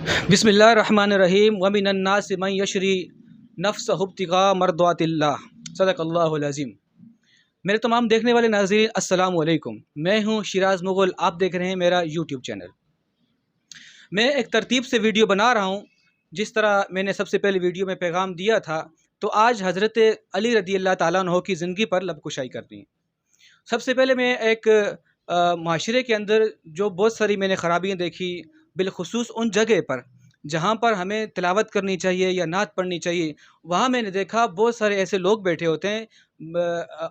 बिस्मिल्लाहिर्रहमानिर्रहीम व मिनन्नासि मन यशरी नफ्सहु इब्तिगा मर्दातिल्लाह सदक़ल्लाहुल अज़ीम। मेरे तमाम देखने वाले नाज़रीन अस्सलामु अलैकुम। मैं हूँ शिराज मुग़ल, आप देख रहे हैं मेरा यूट्यूब चैनल। मैं एक तरतीब से वीडियो बना रहा हूँ। जिस तरह मैंने सबसे पहले वीडियो में पैगाम दिया था, तो आज हज़रत अली रज़ियल्लाहु ताला अन्हु की ज़िंदगी पर लबकुशाई करनी है। सबसे पहले मैं एक माशरे के अंदर जो बहुत सारी मैंने ख़राबियाँ देखी, बिलखुसूस उन जगह पर जहाँ पर हमें तिलावत करनी चाहिए या नात पढ़नी चाहिए, वहाँ मैंने देखा बहुत सारे ऐसे लोग बैठे होते हैं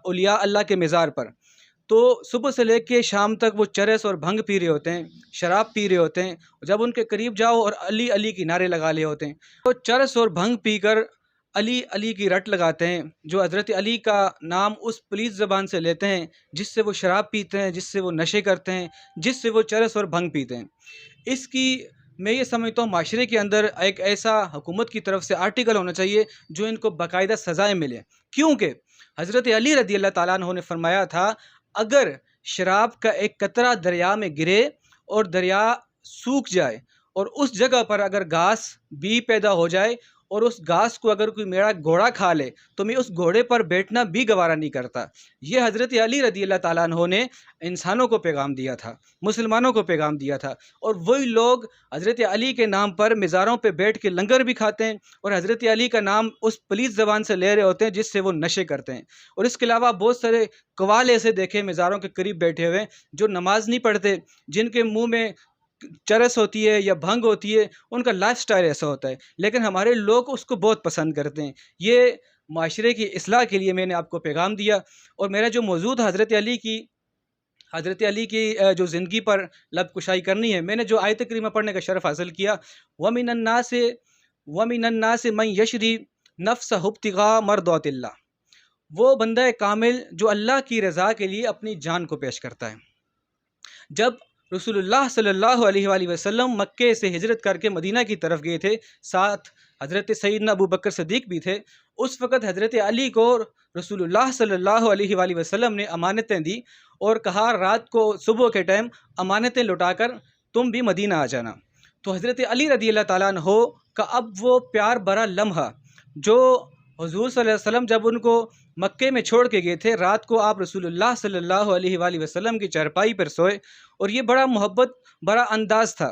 औलिया अल्लाह के मज़ार पर। तो सुबह से लेके शाम तक वो चरस और भंग पी रहे होते हैं, शराब पी रहे होते हैं। जब उनके करीब जाओ और अली अली की नारे लगा लिए होते हैं, तो चरस और भंग पीकर अली अली की रट लगाते हैं। जो हज़रत अली का नाम उस पुलीस ज़बान से लेते हैं जिससे वो शराब पीते हैं, जिससे वो नशे करते हैं, जिससे वो चरस और भंग पीते हैं। इसकी मैं ये समझता हूँ माशरे के अंदर एक ऐसा हुकूमत की तरफ से आर्टिकल होना चाहिए जो इनको बाकायदा सज़ाएँ मिलें। क्योंकि हज़रत अली रज़ियल्लाहु ताला अन्हु ने फरमाया था, अगर शराब का एक कतरा दरिया में गिरे और दरिया सूख जाए और उस जगह पर अगर घास भी पैदा हो जाए और उस घास को अगर कोई मेरा घोड़ा खा ले, तो मैं उस घोड़े पर बैठना भी गवारा नहीं करता। ये हज़रत अली रज़ियल्लाहु ताला अन्हु ने इंसानों को पैगाम दिया था, मुसलमानों को पैगाम दिया था। और वही लोग हज़रत अली के नाम पर मज़ारों पे बैठ के लंगर भी खाते हैं और हज़रत अली का नाम उस पुलिस ज़बान से ले रहे होते हैं जिससे वो नशे करते हैं। और इसके अलावा बहुत सारे कवाल ऐसे देखे मज़ारों के करीब बैठे हुए जो नमाज नहीं पढ़ते, जिनके मुँह में चरस होती है या भंग होती है, उनका लाइफस्टाइल ऐसा होता है, लेकिन हमारे लोग उसको बहुत पसंद करते हैं। ये माशरे की इस्लाह के लिए मैंने आपको पैगाम दिया। और मेरा जो मौजूद हज़रत अली की जो ज़िंदगी पर लबकुशाई करनी है, मैंने जो आयत करीमा पढ़ने का शरफ़ हासिल किया, वमिनन्नास मन यशरी नफ्सहु इब्तिगा मर्दातिल्लाह, वो बंदा कामिल जो अल्लाह की रज़ा के लिए अपनी जान को पेश करता है। जब रसूलुल्लाह सल्लल्लाहु अलैहि वसल्लम मक्के से हिजरत करके मदीना की तरफ गए थे, साथ हज़रत सैयदना अबू बकर सिद्दीक़ भी थे। उस वक़्त हज़रत अली को रसूलुल्लाह सल्लल्लाहु अलैहि वसल्लम ने अमानतें दी और कहा, रात को सुबह के टाइम अमानतें लौटाकर तुम भी मदीना आ जाना। तो हज़रत अली रज़ियल्लाहु ताला अन्हु का अब वो प्यार भरा लम्हा जो हुज़ूर सल्लल्लाहु अलैहि वसल्लम जब उनको मक्के में छोड़ के गए थे, रात को आप रसूलुल्लाह सल्लल्लाहु अलैहि वसल्लम की चारपाई पर सोए और ये बड़ा मोहब्बत भरा अंदाज़ था।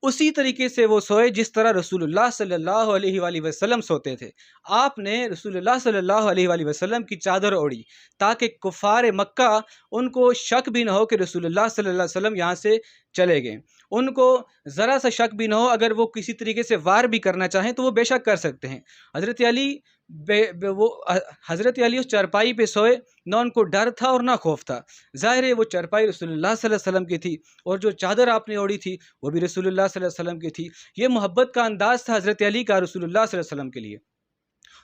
उसी तरीके से वो सोए जिस तरह रसूलुल्लाह सल्लल्लाहु अलैहि वसल्लम सोते थे। आपने रसूलुल्लाह सल्लल्लाहु अलैहि वसल्लम की चादर ओढ़ी ताकि कुफ़ार मक्का उनको शक भी ना हो कि रसूलुल्लाह सल्लल्लाहु अलैहि वसल्लम यहाँ से चले गए। उनको ज़रा सा शक भी ना हो, अगर वो किसी तरीके से वार भी करना चाहें तो वो बेशक कर सकते हैं। हज़रत अली हज़रत अली उस चारपाई पे सोए, ना उनको डर था और ना खौफ था। ज़ाहिर है वो चारपाई रसूलुल्लाह सल्लल्लाहु अलैहि वसल्लम की थी और जो चादर आपने ओढ़ी थी वो भी रसूलुल्लाह सल्लल्लाहु अलैहि वसल्लम की थी। ये मोहब्बत का अंदाज़ था हज़रत अली का रसूलुल्लाह सल्लल्लाहु अलैहि वसल्लम के लिए।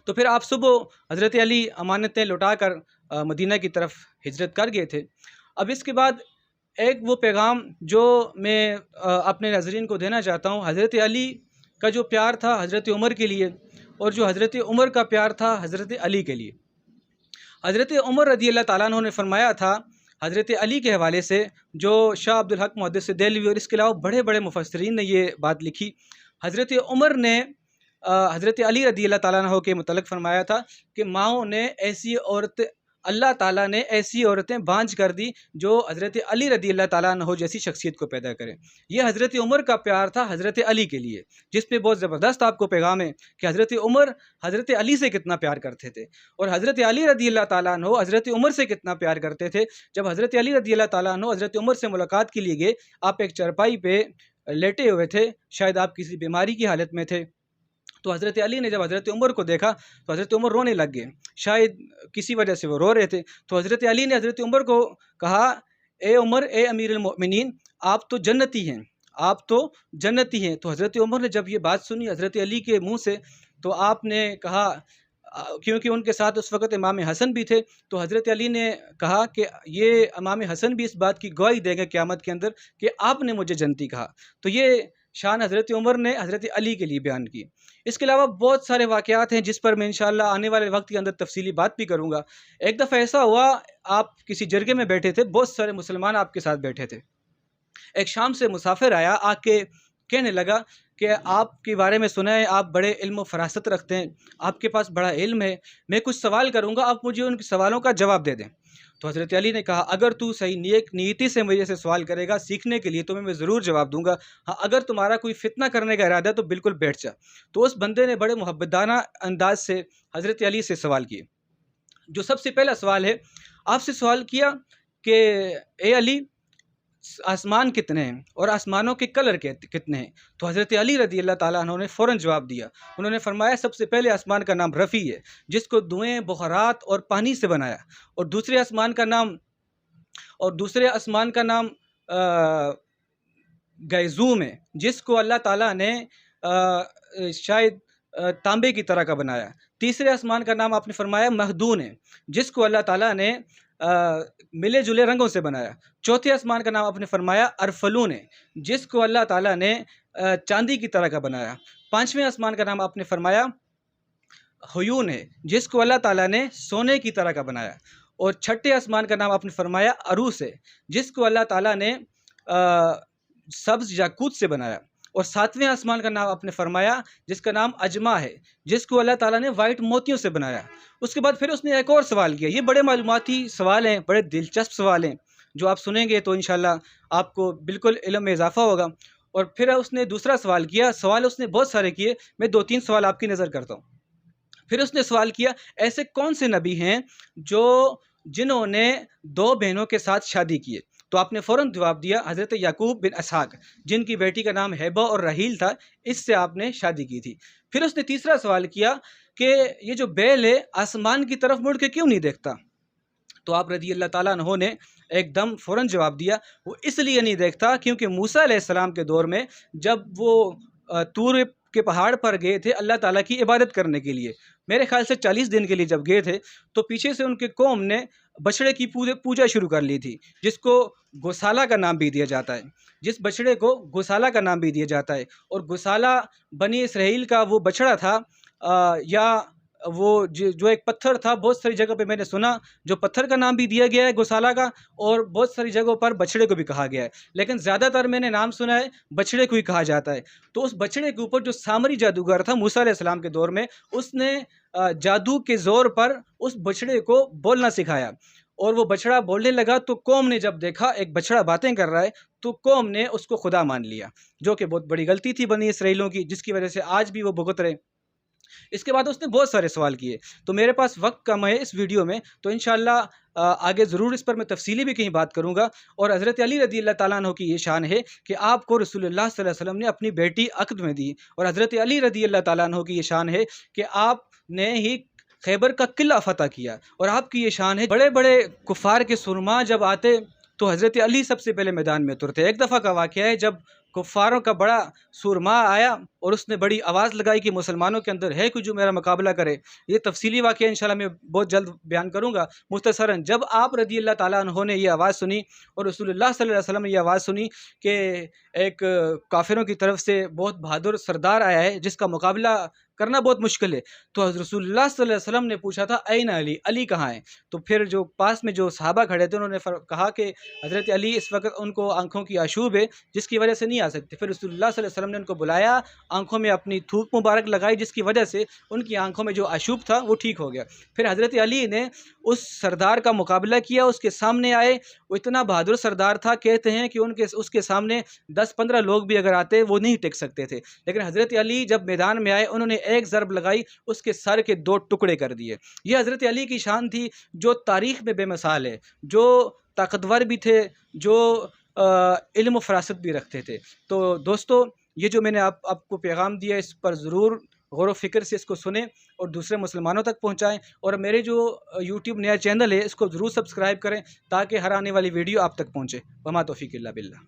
तो फिर आप सुबह हज़रत अली अमानतें लौटाकर मदीना की तरफ हिजरत कर गए थे। अब इसके बाद एक वो पैगाम जो मैं अपने नाज़रीन को देना चाहता हूँ, हज़रत अली का जो प्यार था हज़रत उमर के लिए और जो हज़रत उमर का प्यार था हज़रत अली के लिए। हज़रत उमर रज़ियल्लाहु ताला अन्हु ने फरमाया था हज़रत अली के हवाले से, जो शाह अब्दुल हक मुहद्दिस देहलवी और इसके अलावा बड़े बड़े मुफस्सिरीन ने ये बात लिखी। हज़रत उमर ने हज़रत अली रज़ियल्लाहु ताला अन्हु के मुतल्लिक़ फरमाया था कि माओं ने ऐसी औरत, अल्लाह ताला ने ऐसी औरतें बांझ कर दी जो हज़रत अली रज़ियल्लाहु ताला अन्हु जैसी शख्सियत को पैदा करें। यह हज़रत उमर का प्यार था हज़रत अली के लिए, जिस पे बहुत ज़बरदस्त आपको पैगाम है कि हज़रत उमर हज़रत अली से कितना प्यार करते थे और हज़रत अली रज़ियल्लाहु ताला अन्हु हज़रत उमर से कितना प्यार करते थे। जब हज़रत अली रज़ियल्लाहु ताला अन्हु हज़रत उमर से मुलाकात के लिए गए, आप एक चारपाई पे लेटे हुए थे, शायद आप किसी बीमारी की हालत में थे। तो हज़रत अली ने जब हज़रत उमर को देखा तो हज़रत उमर रोने लग गए, शायद किसी वजह से वो रो रहे थे। तो हज़रत अली ने हज़रत उमर को कहा, ए उमर, ए अमीरुल मोमिनीन, आप तो जन्नती हैं, आप तो जन्नती हैं। तो हज़रत उमर ने जब ये बात सुनी हज़रत अली के मुँह से, तो आपने कहा, क्योंकि उनके साथ उस वक़्त इमाम हसन भी थे, तो हज़रत अली ने कहा कि ये इमाम हसन भी इस बात की गवाही देंगे क़यामत के अंदर कि आपने मुझे जन्नती कहा। तो ये शान हज़रत उमर ने हज़रत अली के लिए बयान की। इसके अलावा बहुत सारे वाक़यात हैं जिस पर मैं इंशाअल्लाह आने वाले वक्त के अंदर तफसीली बात भी करूँगा। एक दफ़ा ऐसा हुआ, आप किसी जरगे में बैठे थे, बहुत सारे मुसलमान आपके साथ बैठे थे। एक शाम से मुसाफिर आया, आके کہنے لگا کہ آپ کے بارے میں سنا ہے آپ بڑے علم و فراست رکھتے ہیں، آپ کے پاس بڑا علم ہے، میں کچھ سوال کروں گا، آپ مجھے ان کے سوالوں کا جواب دے دیں۔ تو حضرت علی نے کہا اگر تو صحیح نیتی سے مجھے سے سوال کرے گا سیکھنے کے لیے تو میں ضرور جواب دوں گا، ہاں اگر تمہارا کوئی فتنہ کرنے کا ارادہ ہے تو بالکل بیٹھ جا۔ تو اس بندے نے بڑے محبتانہ انداز سے حضرت علی سے سوال کیے۔ جو سب سے پہلا سوال ہے، آپ سے سوال کیا کہ اے علی آسمان کتنے ہیں اور آسمانوں کے کلر کتنے ہیں؟ تو حضرت علی رضی اللہ تعالیٰ عنہ نے فوراً جواب دیا، انہوں نے فرمایا سب سے پہلے آسمان کا نام رفیع ہے جس کو دھوئیں، بخارات اور پانی سے بنایا، اور دوسرے آسمان کا نام گیزوم ہے جس کو اللہ تعالیٰ نے شاید تانبے کی طرح کا بنایا، تیسرے آسمان کا نام آپ نے فرمایا مہدون ہے جس کو اللہ تعالیٰ نے ملے جلے رنگوں سے بنایا، چوتھے آسمان کا نام آپ نے فرمایا ارفلون ہے جس کو اللہ تعالیٰ نے چاندی کی طرح کا بنایا، پانچویں آسمان کا نام آپ نے فرمایا حیون ہے جس کو اللہ تعالیٰ نے سونے کی طرح کا بنایا، اور چھٹے آسمان کا نام آپ نے فرمایا عروس ہے جس کو اللہ تعالیٰ نے سبز یاقوت سے بنایا، اور ساتویں آسمان کا نام آپ نے فرمایا جس کا نام اجما ہے جس کو اللہ تعالیٰ نے وائٹ موتیوں سے بنایا۔ اس کے بعد پھر اس نے ایک اور سوال کیا، یہ بڑے معلوماتی سوال ہیں، بڑے دلچسپ سوال ہیں، جو آپ سنیں گے تو انشاءاللہ آپ کو بالکل علم میں اضافہ ہوگا۔ اور پھر اس نے دوسرا سوال کیا، سوال اس نے بہت سارے کیے، میں 2-3 سوال آپ کی نظر کرتا ہوں۔ پھر اس نے سوال کیا ایسے کون سے نبی ہیں جنہوں نے 2 بہنوں کے ساتھ شادی کی ہے؟ تو آپ نے فوراً جواب دیا حضرت یعقوب بن اسحاق جن کی بیٹی کا نام ہیبہ اور رحیل تھا، اس سے آپ نے شادی کی تھی۔ پھر اس نے تیسرا سوال کیا کہ یہ جو بیل ہے آسمان کی طرف مڑ کے کیوں نہیں دیکھتا؟ تو آپ رضی اللہ تعالیٰ عنہ نے ایک دم فوراً جواب دیا وہ اس لیے نہیں دیکھتا کیونکہ موسیٰ علیہ السلام کے دور میں جب وہ طور کے پہاڑ پر گئے تھے اللہ تعالیٰ کی عبادت کرنے کے لیے، میرے خیال سے 40 دن کے لیے جب گئے تھے تو پیچھے سے ان کے قوم نے بچڑے کی پوجا شروع کر لی تھی جس کو گوسالہ کا نام بھی دیا جاتا ہے، جس بچڑے کو گوسالہ کا نام بھی دیا جاتا ہے، اور گوسالہ بنی اسرائیل کا وہ بچڑا تھا یا وہ جو ایک پتھر تھا، بہت ساری جگہ پہ میں نے سنا جو پتھر کا نام بھی دیا گیا ہے گوسالہ کا، اور بہت ساری جگہوں پر بچڑے کو بھی کہا گیا ہے، لیکن زیادہ تر میں نے نام سنا ہے بچڑے کو ہی کہا جاتا ہے۔ تو اس بچڑے کے اوپر جو سامری جادوگر تھا موسیٰ علیہ السلام کے دور میں، اس نے جادو کے زور پر اس بچڑے کو بولنا سکھایا، اور وہ بچڑا بولنے لگا تو قوم نے جب دیکھا ایک بچڑا باتیں کر رہا ہے تو قوم نے اس کو خدا مان لیا، جو کہ بہت بڑی غلطی تھی بنی اسرائیلوں کی، جس کی وجہ سے آج بھی وہ بھگت رہے۔ اس کے بعد اس نے بہت سارے سوال کیے، تو میرے پاس وقت کم ہے اس ویڈیو میں، تو انشاءاللہ آگے ضرور اس پر میں تفصیلی بھی کہیں بات کروں گا۔ اور حضرت علی رضی اللہ تعالیٰ عنہ کی یہ شان ہے کہ آپ کو رسول اللہ صلی اللہ علیہ وسلم نے اپنی بیٹی عقد میں دی، اور حضرت علی رضی اللہ تعالیٰ عنہ کی یہ شان ہے کہ آپ نے ہی خیبر کا قلعہ فتح کیا، اور آپ کی یہ شان ہے بڑے بڑے کفار کے سرما جب آتے تو حضرت علی سب سے پہلے میدان میں اترتے۔ ایک دفعہ کا واقعہ ہے جب کفاروں کا بڑا سورما آیا اور اس نے بڑی آواز لگائی کہ مسلمانوں کے اندر ہے کوئی جو میرا مقابلہ کرے، یہ تفصیلی واقعہ انشاءاللہ میں بہت جلد بیان کروں گا۔ مختصراً جب آپ رضی اللہ تعالیٰ عنہ نے یہ آواز سنی اور رسول اللہ صلی اللہ علیہ وسلم نے یہ آواز سنی کہ ایک کافروں کی طرف سے بہت بہادر سردار آیا ہے جس کا مقابلہ کرنا بہت مشکل ہے، تو حضرت رسول اللہ صلی اللہ علیہ وسلم نے پوچھا تھا این علی، علی کہاں ہیں؟ تو پھر جو پاس میں جو صحابہ کھڑے تھے انہوں نے کہا کہ حضرت علی اس وقت ان کو آنکھوں کی آشوب ہے جس کی وجہ سے نہیں آ سکتے۔ پھر رسول اللہ صلی اللہ علیہ وسلم نے ان کو بلایا، آنکھوں میں اپنی تھوک مبارک لگائی جس کی وجہ سے ان کی آنکھوں میں جو آشوب تھا وہ ٹھیک ہو گیا۔ پھر حضرت علی نے اس سردار کا مقابلہ کیا، اس کے سامنے آئے، وہ اتنا بہادر سردار تھا، کہتے ہیں کہ اس کے سامنے 10-15 لوگ بھی اگر آتے وہ نہیں ٹک سکتے تھے، لیکن حضرت علی جب میدان میں آئے انہوں نے ایک ضرب لگائی، اس کے سر کے 2 ٹکڑے کر دیے۔ یہ حضرت علی کی شان تھی جو تاریخ میں بے مثال ہے، جو طاقتور بھی تھے، جو علم و فراست بھی رکھتے تھے۔ تو دوستو یہ جو میں نے آپ کو پیغام دیا اس پر ضرور غور و فکر سے اس کو سنیں اور دوسرے مسلمانوں تک پہنچائیں، اور میرے جو یوٹیوب نیا چینل ہے اس کو ضرور سبسکرائب کریں تاکہ ہر آنے والی ویڈیو آپ تک پہنچے۔ وما توفیق الا باللہ۔